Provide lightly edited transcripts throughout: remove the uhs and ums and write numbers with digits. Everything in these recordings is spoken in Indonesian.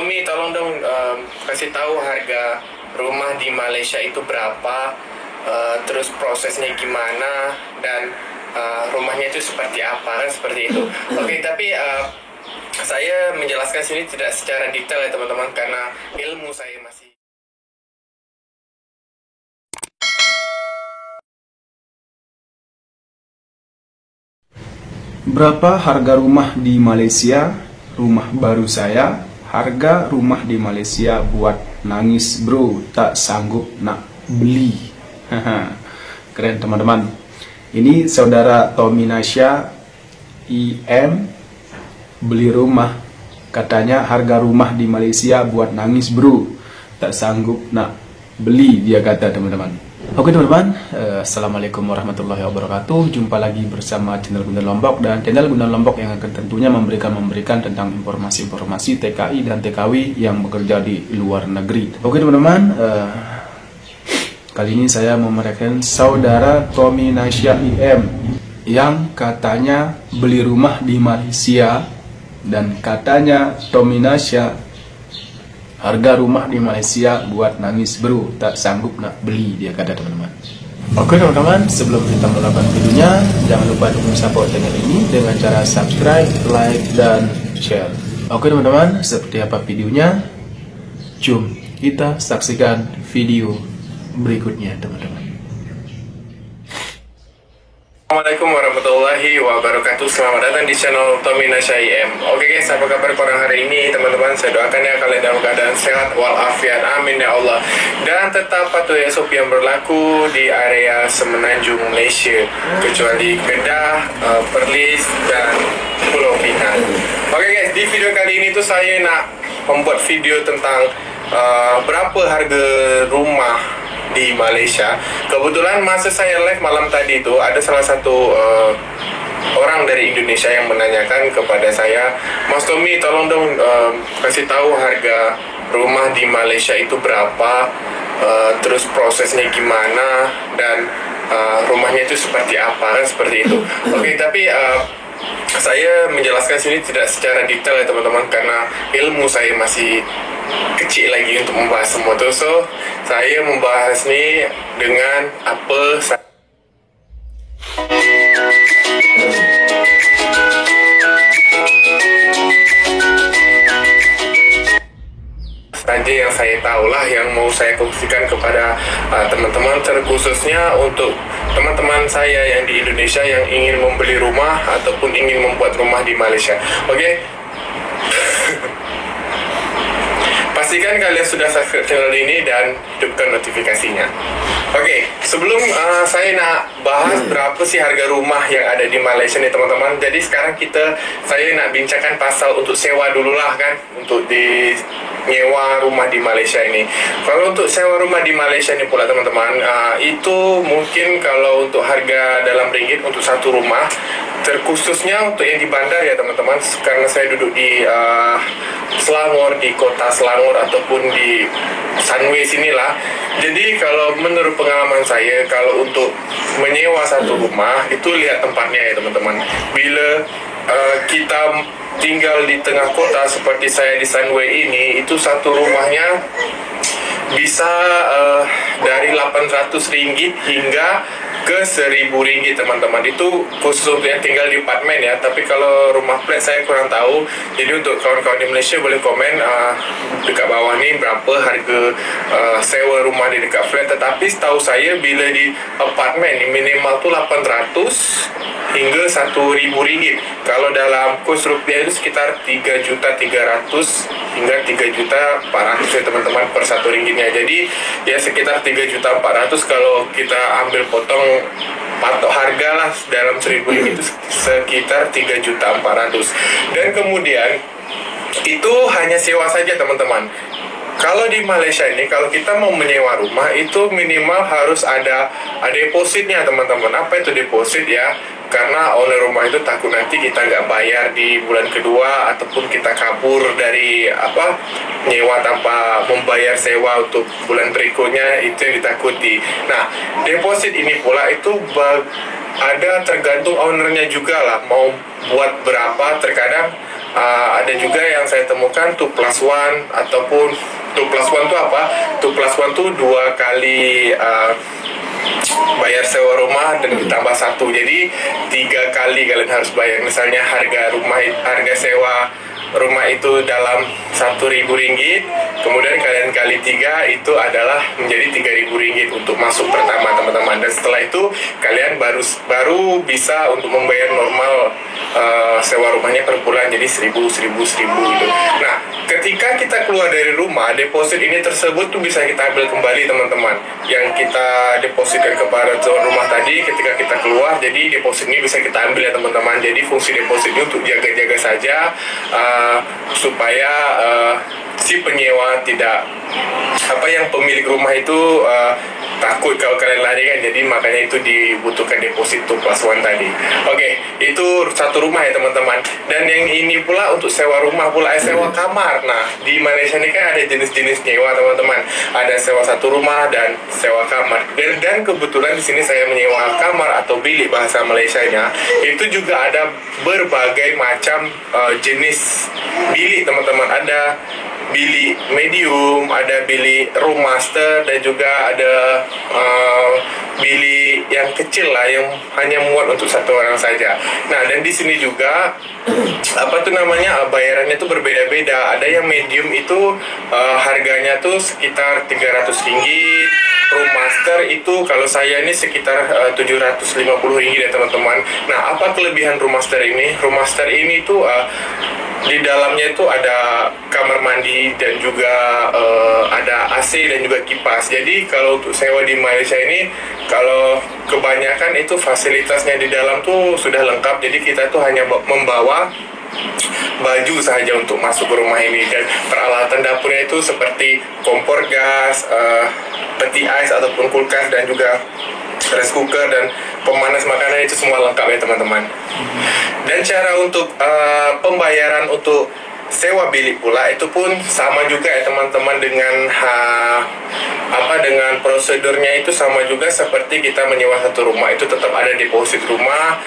Tommy, tolong dong kasih tahu harga rumah di Malaysia itu berapa, terus prosesnya gimana, dan rumahnya itu seperti apa, kan seperti itu. Oke, tapi saya menjelaskan sini tidak secara detail ya teman-teman, karena ilmu saya masih. Berapa harga rumah di Malaysia? Rumah baru saya, harga rumah di Malaysia buat nangis bro, tak sanggup nak beli. Keren teman-teman. Ini saudara Tommy Nasya IM beli rumah. Katanya harga rumah di Malaysia buat nangis bro, tak sanggup nak beli, dia kata teman-teman. Oke teman-teman, Assalamualaikum warahmatullahi wabarakatuh. Jumpa lagi bersama channel Guna Lombok, dan channel Guna Lombok yang akan tentunya memberikan tentang informasi-informasi TKI dan TKW yang bekerja di luar negeri. Oke teman-teman, kali ini saya mau merekam saudara Tommy Nasya IM yang katanya beli rumah di Malaysia, dan katanya Tommy Nasya harga rumah di Malaysia buat nangis bro, tak sanggup nak beli, dia kata teman-teman. Oke teman-teman, sebelum kita melakukan videonya, jangan lupa dukung support channel ini dengan cara subscribe, like, dan share. Oke teman-teman, seperti apa videonya? Jom kita saksikan video berikutnya teman-teman. Assalamualaikum warahmatullahi wabarakatuh. Selamat datang di channel Tommy Nasya IM. Oke guys, apa kabar korang hari ini teman-teman? Saya doakan ya kalian dalam keadaan sehat walafiat, amin ya Allah. Dan tetap patuhi SOP yang berlaku di area Semenanjung Malaysia, kecuali Kedah, Perlis, dan Pulau Pinang. Oke guys, di video kali ini tuh saya nak membuat video tentang berapa harga rumah di Malaysia. Kebetulan masa saya live malam tadi itu ada salah satu orang dari Indonesia yang menanyakan kepada saya, Mas Tommy, tolong dong kasih tahu harga rumah di Malaysia itu berapa, terus prosesnya gimana, dan rumahnya itu seperti apa, kan seperti itu. Oke, tapi saya menjelaskan sini tidak secara detail ya teman-teman, karena ilmu saya masih kecil lagi untuk membahas semua itu. So, saya membahas nih dengan apa saja yang saya tahulah, yang mau saya kongsikan kepada teman-teman, terkhususnya untuk teman-teman saya yang di Indonesia yang ingin membeli rumah ataupun ingin membuat rumah di Malaysia. Oke? Pastikan kalian sudah subscribe channel ini dan hidupkan notifikasinya. Oke, sebelum saya nak bahas berapa sih harga rumah yang ada di Malaysia nih teman-teman. Jadi sekarang saya nak bincangkan pasal untuk sewa dulu lah kan, untuk di nyewa rumah di Malaysia ini. Kalau untuk sewa rumah di Malaysia ini pula teman-teman, itu mungkin kalau untuk harga dalam ringgit untuk satu rumah, terkhususnya untuk yang di bandar ya teman-teman, karena saya duduk di Selangor, di kota Selangor ataupun di Sunway sinilah. Jadi kalau menurut pengalaman saya, kalau untuk menyewa satu rumah itu lihat tempatnya ya teman-teman. Bila kita tinggal di tengah kota seperti saya di Sunway ini, itu satu rumahnya bisa dari RM800 hingga ke RM1.000 teman-teman. Itu khusus untuk yang tinggal di apartemen ya, tapi kalau rumah flat saya kurang tahu. Jadi untuk kawan-kawan di Malaysia boleh komen dekat bawah nih berapa harga sewa rumah di dekat flat. Tetapi setahu saya bila di apartemen minimal tuh 800 hingga RM1.000. Kalau dalam kurs rupiah itu sekitar 3.300.000 hingga 3.400.000 ya teman-teman per satu ringgitnya. Jadi ya sekitar 3.400.000 kalau kita ambil potong patok harga lah dalam RM1.000 itu sekitar 3.400.000. Dan kemudian itu hanya sewa saja teman-teman. Kalau di Malaysia ini, kalau kita mau menyewa rumah itu minimal harus ada depositnya teman-teman. Apa itu deposit ya? Karena owner rumah itu takut nanti kita nggak bayar di bulan kedua ataupun kita kabur dari nyewa tanpa membayar sewa untuk bulan berikutnya, itu yang ditakuti. Nah, deposit ini pula itu ada tergantung ownernya juga lah, mau buat berapa. Terkadang ada juga yang saya temukan 2+1 ataupun 2+1 itu apa? 2+1 tuh 2 kali bayar sewa rumah dan ditambah 1, jadi 3 kali kalian harus bayar. Misalnya harga sewa rumah itu dalam Rp1.000, kemudian kalian kali 3 itu adalah menjadi Rp3.000 untuk masuk pertama teman-teman, dan setelah itu kalian baru bisa untuk membayar normal sewa rumahnya per bulan, jadi 1.000 gitu. Nah, ketika kita keluar dari rumah, deposit ini tersebut tuh bisa kita ambil kembali teman-teman, yang kita depositkan kepada tuan rumah tadi. Ketika kita keluar, jadi deposit ini bisa kita ambil ya teman-teman. Jadi fungsi deposit ini untuk jaga-jaga saja, supaya si penyewa tidak yang pemilik rumah itu takut kalau kalian lari kan, jadi makanya itu dibutuhkan deposit 2+1 tadi. Oke, itu satu rumah ya teman-teman. Dan yang ini pula untuk sewa rumah pula, sewa kamar. Nah, di Malaysia ini kan ada jenis-jenis nyewa teman-teman, ada sewa satu rumah dan sewa kamar. Dan kebetulan di sini saya menyewa kamar atau bilik bahasa Malaysianya. Itu juga ada berbagai macam jenis bilik teman-teman. Ada bilik medium, ada bilik room master, dan juga ada bilik yang kecil lah, yang hanya muat untuk satu orang saja. Nah, dan di sini juga bayarannya itu berbeda-beda. Ada yang medium itu harganya tuh sekitar Rp300. Room master itu kalau saya ini sekitar Rp750 ya teman-teman. Nah, apa kelebihan room master ini? Room master ini tuh di dalamnya itu ada kamar mandi dan juga ada AC dan juga kipas. Jadi kalau untuk sewa di Malaysia ini, kalau kebanyakan itu fasilitasnya di dalam tuh sudah lengkap. Jadi kita tuh hanya membawa baju saja untuk masuk ke rumah ini, dan peralatan dapurnya itu seperti kompor gas, peti ais ataupun kulkas, dan juga rice cooker dan pemanas makanan, itu semua lengkap ya teman-teman. Dan cara untuk pembayaran untuk sewa bilik pula itu pun sama juga ya teman-teman, dengan dengan prosedurnya itu sama juga seperti kita menyewa satu rumah. Itu tetap ada deposit rumah,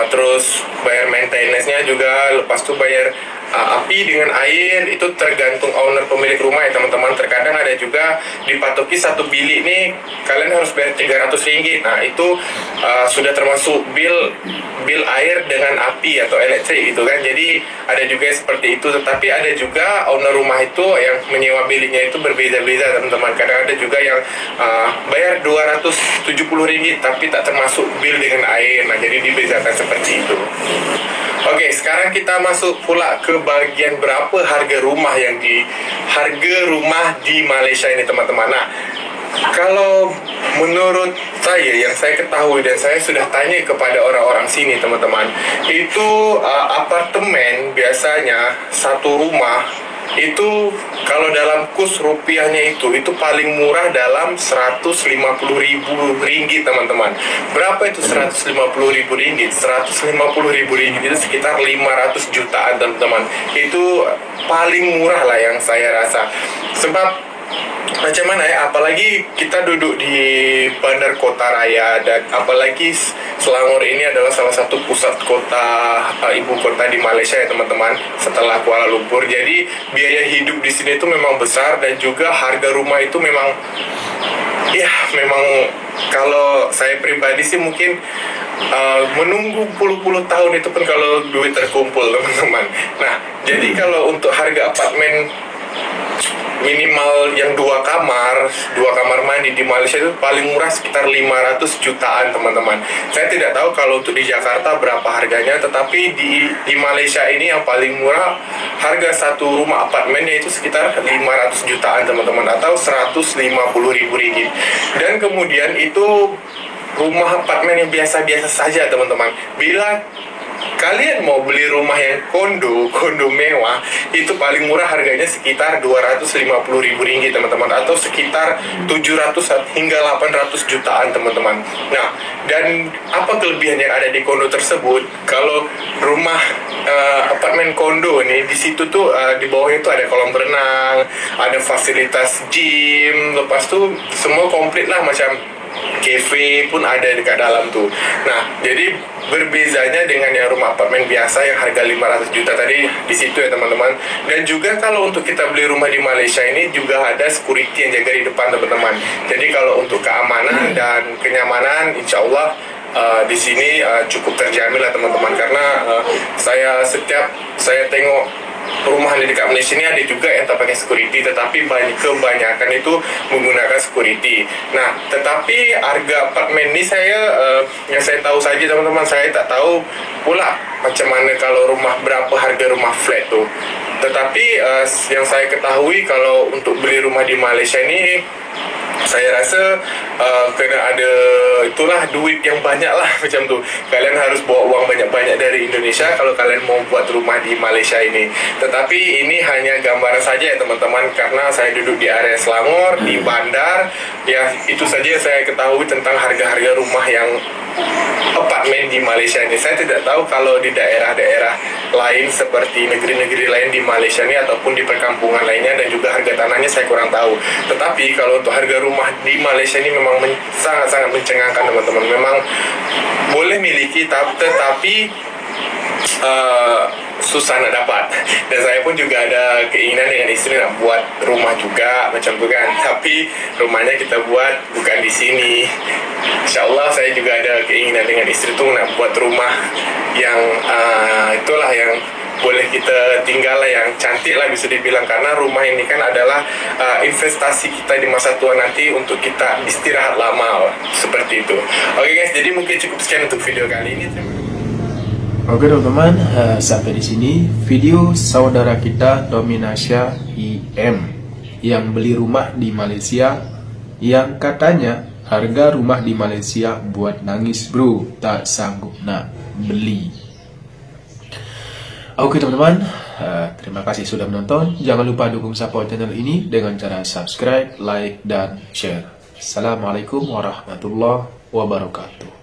terus bayar maintenance-nya juga, lepas itu bayar api dengan air, itu tergantung owner pemilik rumah ya teman-teman. Terkadang ada juga dipatoki satu bilik nih kalian harus bayar Rp300. Nah, itu sudah termasuk bill air dengan api atau elektrik gitu kan. Jadi ada juga seperti itu. Tetapi ada juga owner rumah itu yang menyewa biliknya itu berbeda-beda teman-teman. Kadang ada juga yang bayar Rp270 tapi tak termasuk bill dengan air. Nah, jadi dibedakan seperti itu. Oke, sekarang kita masuk pula ke bagian berapa harga rumah di Malaysia ini teman-teman. Nah, kalau menurut saya, yang saya ketahui dan saya sudah tanya kepada orang-orang sini teman-teman, itu apartemen biasanya satu rumah itu kalau dalam kurs rupiahnya itu paling murah dalam Rp150.000 teman-teman. Berapa itu Rp150.000? Rp150.000 itu sekitar 500 jutaan teman-teman. Itu paling murah lah yang saya rasa. Sebab macam mana ya, apalagi kita duduk di Bandar Kota Raya, dan apalagi Selangor ini adalah salah satu pusat kota, ibu kota di Malaysia ya teman-teman, setelah Kuala Lumpur. Jadi biaya hidup di sini itu memang besar, dan juga harga rumah itu memang kalau saya pribadi sih mungkin menunggu puluh-puluh tahun itu pun kalau duit terkumpul teman-teman. Nah, jadi kalau untuk harga apartemen minimal yang 2 kamar mandi di Malaysia itu paling murah sekitar 500 jutaan teman-teman. Saya tidak tahu kalau untuk di Jakarta berapa harganya, tetapi di Malaysia ini yang paling murah harga satu rumah apartemennya itu sekitar 500 jutaan teman-teman, atau Rp150.000. Dan kemudian itu rumah apartemen yang biasa-biasa saja teman-teman. Bila kalian mau beli rumah yang kondo mewah, itu paling murah harganya sekitar Rp250.000 teman-teman, atau sekitar 700 hingga 800 jutaan teman-teman. Nah, dan apa kelebihan yang ada di kondo tersebut? Kalau rumah apartemen kondo nih, di situ tuh di bawahnya tuh ada kolam berenang, ada fasilitas gym, lepas tuh semua komplit lah, macam cafe pun ada dekat dalam tuh. Nah, jadi berbezanya dengan yang rumah apartemen biasa yang harga 500 juta tadi di situ ya teman-teman. Dan juga kalau untuk kita beli rumah di Malaysia ini juga ada security yang jaga di depan teman-teman. Jadi kalau untuk keamanan dan kenyamanan, insya Allah di sini cukup terjamin lah teman-teman. Karena setiap saya tengok perumahan di dekat Malaysia ini ada juga yang tak pakai security, tetapi kebanyakan itu menggunakan security. Nah, tetapi harga apartemen ini yang saya tahu saja teman-teman, saya tak tahu pula macam mana kalau berapa harga rumah flat tuh. Tetapi yang saya ketahui kalau untuk beli rumah di Malaysia ini, saya rasa kena ada itulah duit yang banyak lah macam tu. Kalian harus bawa uang banyak-banyak dari Indonesia kalau kalian mau buat rumah di Malaysia ini. Tetapi ini hanya gambaran saja ya teman-teman, karena saya duduk di area Selangor, di bandar. Ya, itu saja yang saya ketahui tentang harga-harga rumah yang apartemen di Malaysia ini. Saya tidak tahu kalau di daerah-daerah lain seperti negeri-negeri lain di Malaysia ini ataupun di perkampungan lainnya, dan juga harga tanahnya saya kurang tahu. Tetapi kalau untuk harga rumah di Malaysia ini memang sangat-sangat mencengangkan teman-teman. Memang boleh miliki, tetapi susah nak dapat. Dan saya pun juga ada keinginan dengan istri nak buat rumah juga macam tu kan, tapi rumahnya kita buat bukan di sini. InsyaAllah saya juga ada keinginan dengan istri tu nak buat rumah yang itulah yang boleh kita tinggal lah, yang cantik lah bisa dibilang. Karena rumah ini kan adalah investasi kita di masa tua nanti untuk kita istirahat lama seperti itu. Oke guys, jadi mungkin cukup sekian untuk video kali ini. Oke teman-teman, sampai di sini video saudara kita Dominasya IM yang beli rumah di Malaysia, yang katanya harga rumah di Malaysia buat nangis bro, tak sanggup nak beli. Oke teman-teman, terima kasih sudah menonton. Jangan lupa dukung support channel ini dengan cara subscribe, like, dan share. Assalamualaikum warahmatullahi wabarakatuh.